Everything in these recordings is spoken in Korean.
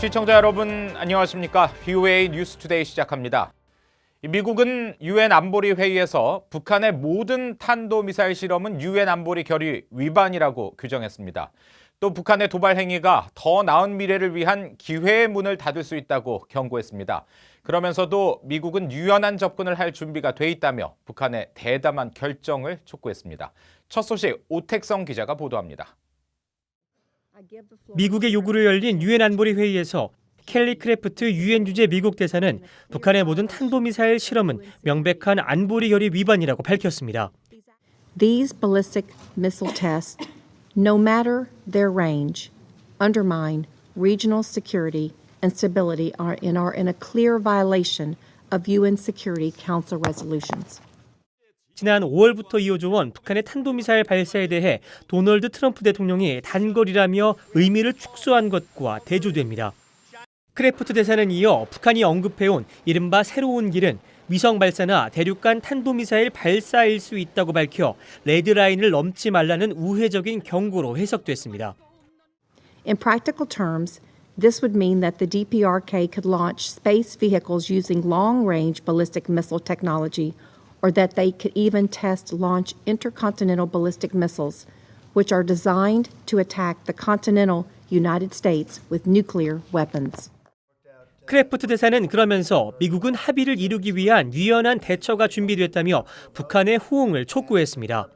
시청자 여러분 안녕하십니까? VOA 뉴스투데이 시작합니다. 미국은 유엔 안보리 회의에서 북한의 모든 탄도미사일 실험은 유엔 안보리 결의 위반이라고 규정했습니다. 또 북한의 도발 행위가 더 나은 미래를 위한 기회의 문을 닫을 수 있다고 경고했습니다. 그러면서도 미국은 유연한 접근을 할 준비가 돼 있다며 북한의 대담한 결정을 촉구했습니다. 첫 소식 오택성 기자가 보도합니다. 미국의 요구로 열린 유엔 안보리 회의에서 켈리 크래프트 유엔 주재 미국 대사는 북한의 모든 탄도미사일 실험은 명백한 안보리 결의 위반이라고 밝혔습니다. These ballistic missile tests, no matter their range, undermine regional security and stability are in a clear violation of UN Security Council resolutions. 지난 5월부터 이어져 온 북한의 탄도미사일 발사에 대해 도널드 트럼프 대통령이 단거리라며 의미를 축소한 것과 대조됩니다. 크래프트 대사는 이어 북한이 언급해온 이른바 새로운 길은 위성 발사나 대륙간 탄도미사일 발사일 수 있다고 밝혀 레드라인을 넘지 말라는 우회적인 경고로 해석됐습니다. In practical terms, this would mean that the DPRK could launch space vehicles using long-range ballistic missile technology or that they could even test launch intercontinental ballistic missiles, which are designed to attack the continental United States with nuclear weapons. 크래프트 대사는 그러면서 미국은 합의를 이루기 위한 유연한 대처가 준비됐다며 북한의 호응을 촉구했습니다.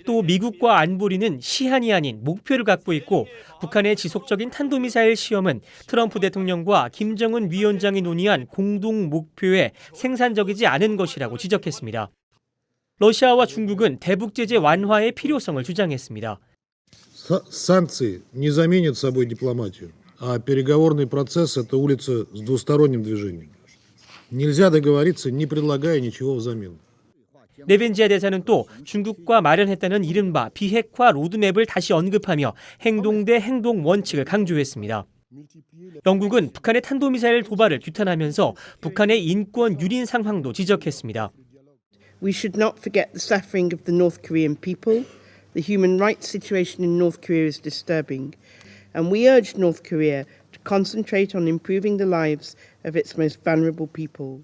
또 미국과 안보리는 시한이 아닌 목표를 갖고 있고 북한의 지속적인 탄도미사일 시험은 트럼프 대통령과 김정은 위원장이 논의한 공동 목표에 생산적이지 않은 것이라고 지적했습니다. 러시아와 중국은 대북 제재 완화의 필요성을 주장했습니다. Санкции не заменят собой дипломатию, а переговорный процесс – это улица с двусторонним движением. Нельзя договориться, не предлагая ничего взамен. 네벤지아 대사는 또 중국과 마련했다는 이른바 비핵화 로드맵을 다시 언급하며 행동 대 행동 원칙을 강조했습니다. 영국은 북한의 탄도미사일 도발을 규탄하면서 북한의 인권 유린 상황도 지적했습니다. We should not forget the suffering of the North Korean people. The human rights situation in North Korea is disturbing, and we urge North Korea to concentrate on improving the lives of its most vulnerable people.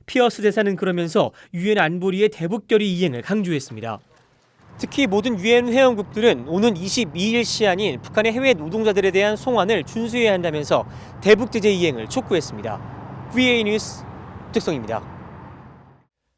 피어스 대사는 그러면서 유엔 안보리의 대북 결의 이행을 강조했습니다. 특히 모든 유엔 회원국들은 오는 22일 시한인 북한의 해외 노동자들에 대한 송환을 준수해야 한다면서 대북 제재 이행을 촉구했습니다. VOA 뉴스 특성입니다.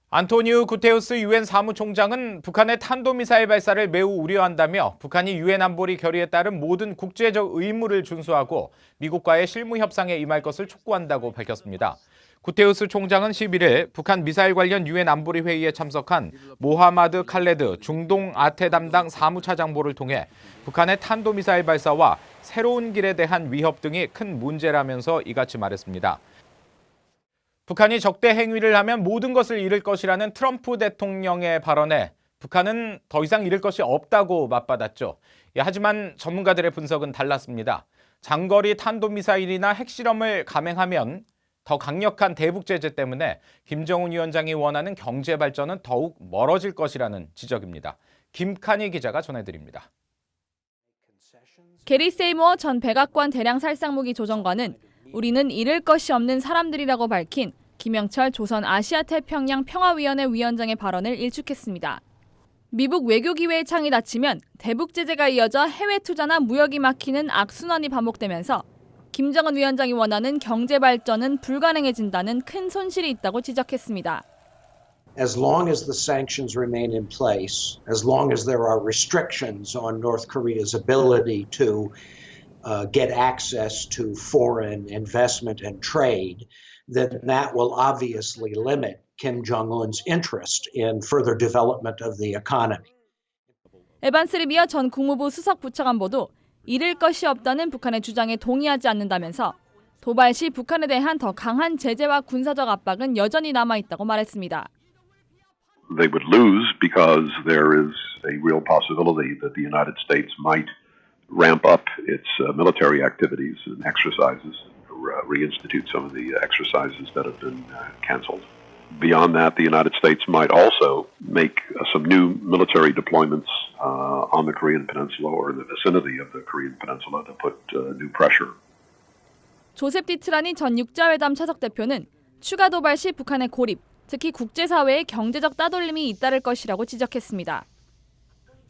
안토니우 구테우스 유엔 사무총장은 북한의 탄도미사일 발사를 매우 우려한다며 북한이 유엔 안보리 결의에 따른 모든 국제적 의무를 준수하고 미국과의 실무 협상에 임할 것을 촉구한다고 밝혔습니다. 구테우스 총장은 11일 북한 미사일 관련 유엔 안보리 회의에 참석한 모하마드 칼레드 중동 아태 담당 사무차장보를 통해 북한의 탄도미사일 발사와 새로운 길에 대한 위협 등이 큰 문제라면서 이같이 말했습니다. 북한이 적대 행위를 하면 모든 것을 잃을 것이라는 트럼프 대통령의 발언에 북한은 더 이상 잃을 것이 없다고 맞받았죠. 하지만 전문가들의 분석은 달랐습니다. 장거리 탄도미사일이나 핵실험을 감행하면 더 강력한 대북 제재 때문에 김정은 위원장이 원하는 경제 발전은 더욱 멀어질 것이라는 지적입니다. 김칸희 기자가 전해드립니다. 게리 세이머 전 백악관 대량 살상무기 조정관은 우리는 잃을 것이 없는 사람들이라고 밝힌 김영철 조선 아시아태평양 평화위원회 위원장의 발언을 일축했습니다. 미국 외교기회의 창이 닫히면 대북 제재가 이어져 해외 투자나 무역이 막히는 악순환이 반복되면서 김정은 위원장이 원하는 경제 발전은 불가능해진다는 큰 손실이 있다고 지적했습니다. As long as the sanctions remain in place, as long as there are restrictions on North Korea's ability to get access to foreign investment and trade, then that will obviously limit Kim Jong-un's interest in further development of the economy. 에반스 리비어 전 국무부 수석 부차관보도 잃을 것이 없다는 북한의 주장에 동의하지 않는다면서 도발 시 북한에 대한 더 강한 제재와 군사적 압박은 여전히 남아있다고 말했습니다. They would lose because there is a real possibility that the United States might ramp up its military activities and exercises, reinstitute some of the exercises that have been canceled. Beyond that, the United States might also make some new military deployments on the Korean Peninsula or in the vicinity of the Korean Peninsula to put new pressure 조셉 디트라니 전 육자회담 차석 대표는 추가 도발 시 북한의 고립, 특히 국제사회의 경제적 따돌림이 잇따를 것이라고 지적했습니다.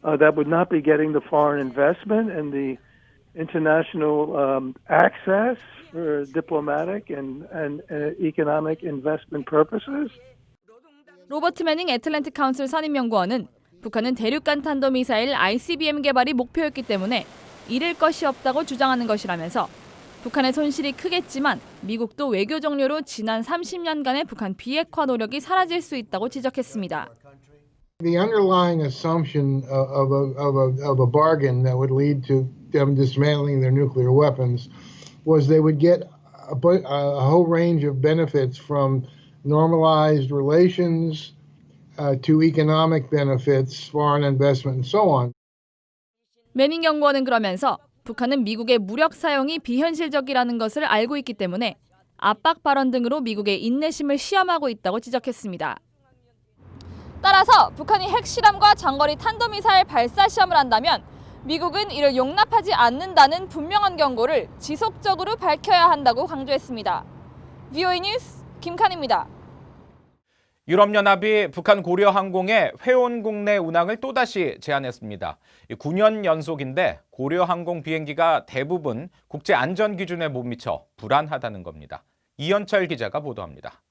That would not be getting the foreign investment and the international access for diplomatic and economic investment purposes. 로버트 매닝 애틀랜틱 카운슬 선임연구원은 북한은 대륙간 탄도미사일 ICBM 개발이 목표였기 때문에 잃을 것이 없다고 주장하는 것이라면서 북한의 손실이 크겠지만 미국도 외교 종료로 지난 30년간의 북한 비핵화 노력이 사라질 수 있다고 지적했습니다. The underlying assumption of a bargain that would lead to them dismantling their nuclear weapons was they would get a whole range of benefits from normalized relations to economic benefits, foreign investment, and so on. 매닝 연구원은 그러면서 북한은 미국의 무력 사용이 비현실적이라는 것을 알고 있기 때문에 압박 발언 등으로 미국의 인내심을 시험하고 있다고 지적했습니다. 따라서 북한이 핵실험과 장거리 탄도미사일 발사 시험을 한다면 미국은 이를 용납하지 않는다는 분명한 경고를 지속적으로 밝혀야 한다고 강조했습니다. VOA 뉴스 김칸입니다. 유럽연합이 북한 고려항공의 회원국 내 운항을 또다시 제한했습니다. 9년 연속인데 고려항공 비행기가 대부분 국제안전기준에 못 미쳐 불안하다는 겁니다. 이현철 기자가 보도합니다.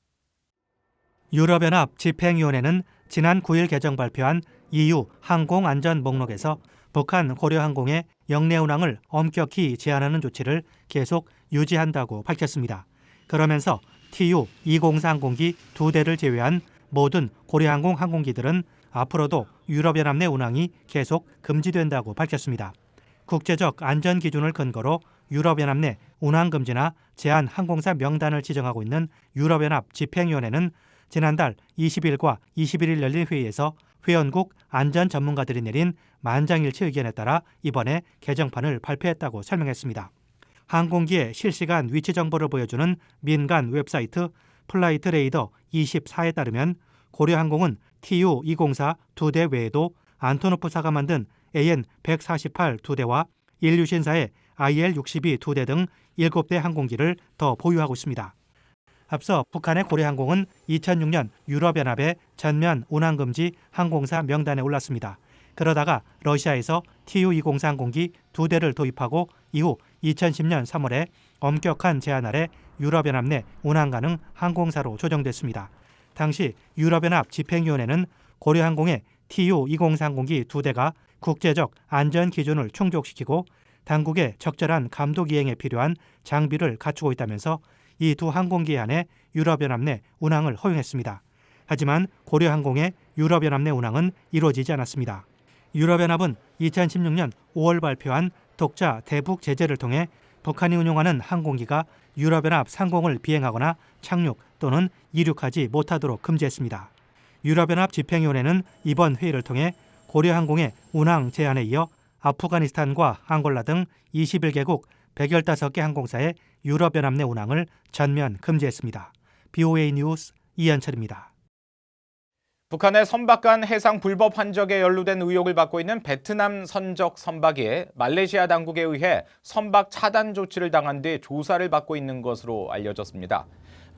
유럽연합 집행위원회는 지난 9일 개정 발표한 EU 항공안전 목록에서 북한 고려항공의 영내 운항을 엄격히 제한하는 조치를 계속 유지한다고 밝혔습니다. 그러면서 TU-204 항공기 2대를 제외한 모든 고려항공 항공기들은 앞으로도 유럽연합 내 운항이 계속 금지된다고 밝혔습니다. 국제적 안전 기준을 근거로 유럽연합 내 운항 금지나 제한 항공사 명단을 지정하고 있는 유럽연합 집행위원회는 지난달 20일과 21일 열린 회의에서 회원국 안전 전문가들이 내린 만장일치 의견에 따라 이번에 개정판을 발표했다고 설명했습니다. 항공기의 실시간 위치 정보를 보여주는 민간 웹사이트 플라이트 레이더 24에 따르면 고려항공은 TU-204 2대 외에도 안토노프사가 만든 AN-148 2대와 인류신사의 IL-62 2대 등 7대 항공기를 더 보유하고 있습니다. 앞서 북한의 고려항공은 2006년 유럽연합의 전면 운항금지 항공사 명단에 올랐습니다. 그러다가 러시아에서 TU-204 항공기 2대를 도입하고 이후 2010년 3월에 엄격한 제한 아래 유럽연합 내 운항 가능 항공사로 조정됐습니다. 당시 유럽연합 집행위원회는 고려항공의 TU-204 항공기 2대가 국제적 안전 기준을 충족시키고 당국의 적절한 감독 이행에 필요한 장비를 갖추고 있다면서 이 두 항공기에 한해 유럽연합 내 운항을 허용했습니다. 하지만 고려항공의 유럽연합 내 운항은 이루어지지 않았습니다. 유럽연합은 2016년 5월 발표한 독자 대북 제재를 통해 북한이 운용하는 항공기가 유럽연합 상공을 비행하거나 착륙 또는 이륙하지 못하도록 금지했습니다. 유럽연합 집행위원회는 이번 회의를 통해 고려항공의 운항 제한에 이어 아프가니스탄과 앙골라 등 21개국 115개 항공사의 유럽연합 내 운항을 전면 금지했습니다. BOA 뉴스 이현철입니다. 북한의 선박 간 해상 불법 환적에 연루된 의혹을 받고 있는 베트남 선적 선박이 말레이시아 당국에 의해 선박 차단 조치를 당한 뒤 조사를 받고 있는 것으로 알려졌습니다.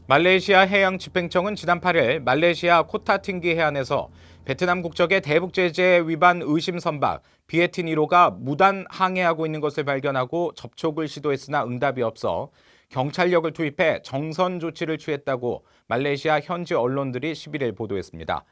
말레이시아 해양집행청은 지난 8일 말레이시아 코타팅기 해안에서 베트남 국적의 대북 제재 위반 의심 선박 비에틴 1호가 무단 항해하고 있는 것을 발견하고 접촉을 시도했으나 응답이 없어 경찰력을 투입해 정선 조치를 취했다고 말레이시아 현지 언론들이 11일 보도했습니다.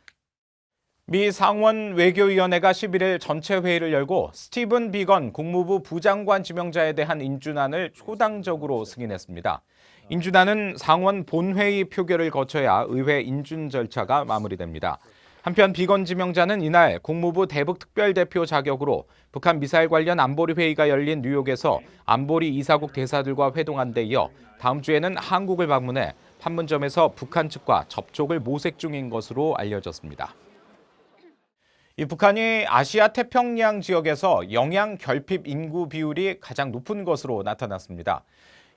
미 상원 외교위원회가 11일 전체 회의를 열고 스티븐 비건 국무부 부장관 지명자에 대한 인준안을 초당적으로 승인했습니다. 인준안은 상원 본회의 표결을 거쳐야 의회 인준 절차가 마무리됩니다. 한편 비건 지명자는 이날 국무부 대북특별대표 자격으로 북한 미사일 관련 안보리 회의가 열린 뉴욕에서 안보리 이사국 대사들과 회동한 데 이어 다음 주에는 한국을 방문해 판문점에서 북한 측과 접촉을 모색 중인 것으로 알려졌습니다. 이 북한이 아시아 태평양 지역에서 영양 결핍 인구 비율이 가장 높은 것으로 나타났습니다.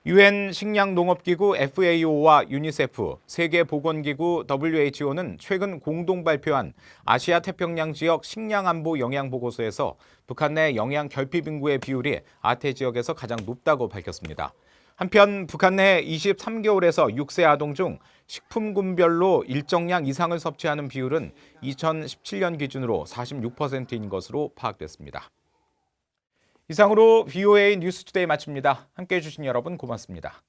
UN 식량농업기구 FAO와 유니세프, 세계보건기구 WHO는 최근 공동 발표한 아시아 태평양 지역 식량안보 영양보고서에서 북한 내 영양 결핍 인구의 비율이 아태 지역에서 가장 높다고 밝혔습니다. 한편 북한 내 23개월에서 6세 아동 중 식품군별로 일정량 이상을 섭취하는 비율은 2017년 기준으로 46%인 것으로 파악됐습니다. 이상으로 VOA 뉴스투데이 마칩니다. 함께해 주신 여러분 고맙습니다.